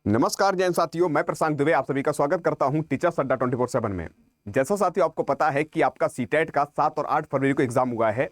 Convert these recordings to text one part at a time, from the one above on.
नमस्कार जैन साथियों, मैं प्रशांत दुबे आप सभी का स्वागत करता हूं टीचर्स अड्डा 24/7 में। जैसा साथियों आपको पता है कि आपका सीटेट का 7 और 8 फरवरी को एग्जाम हुआ है।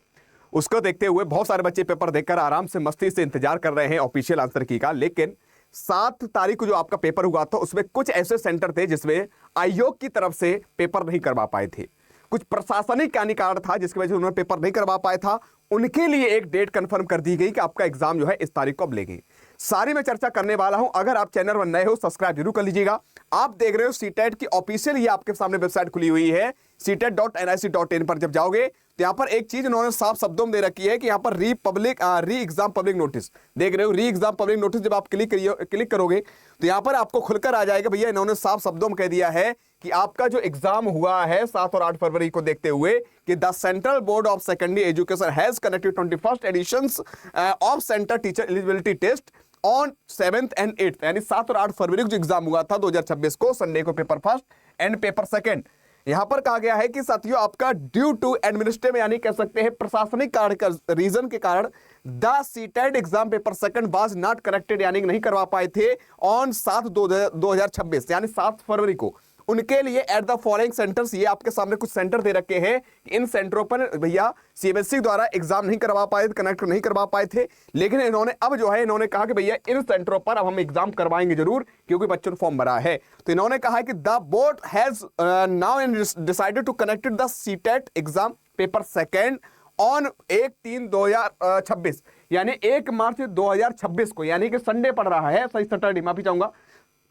उसको देखते हुए बहुत सारे बच्चे पेपर देखकर आराम से मस्ती से इंतजार कर रहे हैं ऑफिशियल आंसर की का। लेकिन 7 तारीख को जो आपका पेपर हुआ था उसमें कुछ ऐसे सेंटर थे जिसमें आयोग की तरफ से पेपर नहीं करवा पाए थे। कुछ प्रशासनिक कारण था जिसकी वजह से उन्होंने पेपर नहीं करवा पाया था। उनके लिए एक डेट कंफर्म कर दी गई कि आपका एग्जाम जो है इस तारीख को अब लेंगे। सारी मैं चर्चा करने वाला हूं। अगर आप चैनल पर नए हो सब्सक्राइब जरूर कर लीजिएगा। आप देख रहे हो सीटेट की ऑफिशियल, ये आपके सामने वेबसाइट खुली हुई है ctet.nic.in पर जब जाओगे तो यहां पर एक चीज उन्होंने साफ शब्दों में दे रखी है कि यहां पर री एग्जाम पब्लिक नोटिस देख रहे हो। री एग्जाम पब्लिक नोटिस जब आप क्लिक करोगे तो यहां पर आपको खुलकर आ जाएगा। भैया इन्होंने साफ शब्दों में कह दिया है कि आपका जो एग्जाम हुआ है 7 और 8 फरवरी को देखते हुए कि the Central Board of Secondary Education has conducted 21st editions of Centre Teacher Eligibility Test on 7th and 8th, यानी 7 और 8 फरवरी को जो एग्जाम हुआ था 2026 को, संडे को paper first and paper second. यहां पर कहा गया है कि साथियों आपका ड्यू टू एडमिनिस्ट्रेटिव यानी कह सकते हैं प्रशासनिक कारण का रीजन के कारण the CTET exam paper second was not corrected, यानी नहीं करवा पाए थे ऑन 7/2/2026 यानी 7 फरवरी को। उनके लिए एट द फॉलोइंग सेंटर्स, ये आपके सामने कुछ सेंटर दे रखे हैं कि इन सेंटरों पर भैया सीबीएसई द्वारा एग्जाम नहीं करवा पाए, कनेक्ट नहीं करवा पाए थे। लेकिन इन्होंने अब जो है इन्होंने कहा कि भैया इन सेंटरों पर अब हम एग्जाम करवाएंगे जरूर क्योंकि बच्चों ने फॉर्म भरा है। तो इन्होंने कहा है कि the board has now decided to connect the CTET exam paper second on 1/3/2026 यानी 1 मार्च 2026 को, यानी कि संडे पड़ रहा है, सही सैटरडे, माफी चाहूंगा,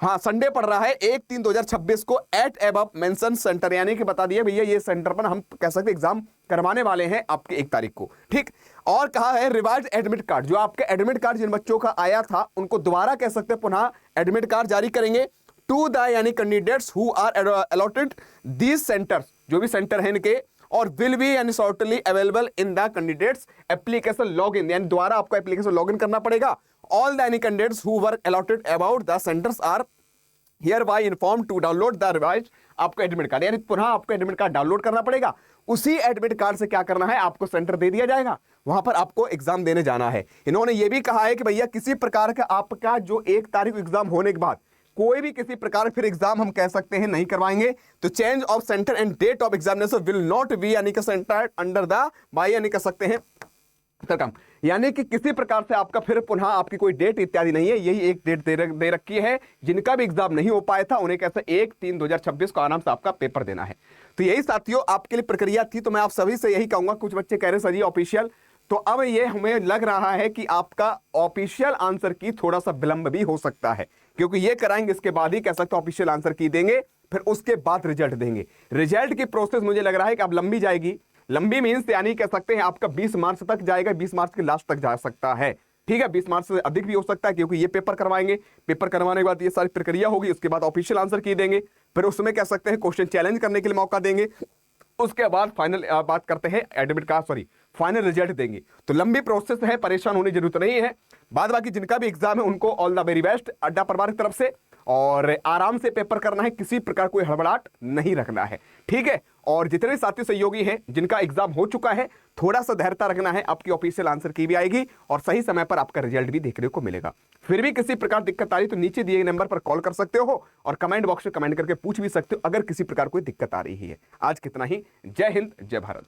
हाँ संडे पड़ रहा है 1/3/2026 को एट एबव मेंशन सेंटर, यानी कि बता दिया भैया ये सेंटर पर हम कह सकते एग्जाम करवाने वाले हैं आपके 1 तारीख को, ठीक। और कहा है रिवाइज्ड एडमिट कार्ड, जो आपके एडमिट कार्ड जिन बच्चों का आया था उनको दोबारा कह सकते हैं पुनः एडमिट कार्ड जारी करेंगे टू द यानी candidates who are allotted these centres, जो भी सेंटर है इनके, और विल बी यानी shortly available in the candidates application login, यानी दोबारा आपको एप्लीकेशन लॉगिन करना पड़ेगा। All the any candidates who were allotted about the centers are hereby informed to download the revised आपको एडमिट कार्ड, यानी पुनः आपको एडमिट कार्ड डाउनलोड करना पड़ेगा। उसी एडमिट कार्ड से क्या करना है, आपको सेंटर दे दिया जाएगा, वहां पर आपको एग्जाम देने जाना है। इन्होंने ये भी कहा है कि भैया किसी प्रकार का आपका जो 1 तारीख को एग्जाम होने के बाद कोई भी किसी प्रकार फिर एग्जाम हम कह सकते हैं नहीं करवाएंगे। तो change of centre and date of examination will not be यानी कि सेंटर अंडर द बाय यानी कह सकते हैं कम, यानी कि किसी प्रकार से आपका फिर पुनः आपकी कोई डेट इत्यादि नहीं है। यही एक डेट दे रखी है। जिनका भी एग्जाम नहीं हो पाया था उन्हें कैसे 1/3/2026 को आराम से आपका पेपर देना है। तो यही साथियों आपके लिए प्रक्रिया थी। तो मैं आप सभी से यही कहूंगा, कुछ बच्चे कह रहे सर जी ऑफिशियल, तो अब ये हमें लग रहा है कि आपका ऑफिशियल आंसर की थोड़ा सा विलंब भी हो सकता है, क्योंकि ये कराएंगे इसके बाद ही कह सकते ऑफिशियल आंसर की देंगे, फिर उसके बाद रिजल्ट देंगे। रिजल्ट की प्रोसेस मुझे लग रहा है कि अब लंबी जाएगी। लंबी मीन्स यानी कह सकते हैं आपका 20 मार्च तक जाएगा, 20 मार्च के लास्ट तक जा सकता है, ठीक है। 20 मार्च से अधिक भी हो सकता है क्योंकि ये पेपर करवाएंगे। पेपर करवाने के बाद ये सारी प्रक्रिया होगी, उसके बाद ऑफिशियल आंसर की देंगे, फिर उसमें कह सकते हैं क्वेश्चन चैलेंज करने के लिए मौका देंगे, उसके बाद फाइनल बात करते हैं एडमिट कार्ड फाइनल रिजल्ट देंगे। तो लंबी प्रोसेस है, परेशान होने की जरूरत नहीं है। बाद बाकी जिनका भी एग्जाम है उनको ऑल द वेरी बेस्ट अड्डा परिवार की तरफ से, और आराम से पेपर करना है, किसी प्रकार कोई हड़बड़ाहट नहीं रखना है, ठीक है। और जितने साथी सहयोगी हैं जिनका एग्जाम हो चुका है, थोड़ा सा धैर्यता रखना है, आपकी ऑफिशियल आंसर की भी आएगी और सही समय पर आपका रिजल्ट भी देखने को मिलेगा। फिर भी किसी प्रकार दिक्कत आ रही तो नीचे दिए गए नंबर पर कॉल कर सकते हो और कमेंट बॉक्स में कमेंट करके पूछ भी सकते हो अगर किसी प्रकार कोई दिक्कत आ रही है। आज कितना ही। जय हिंद, जय भारत।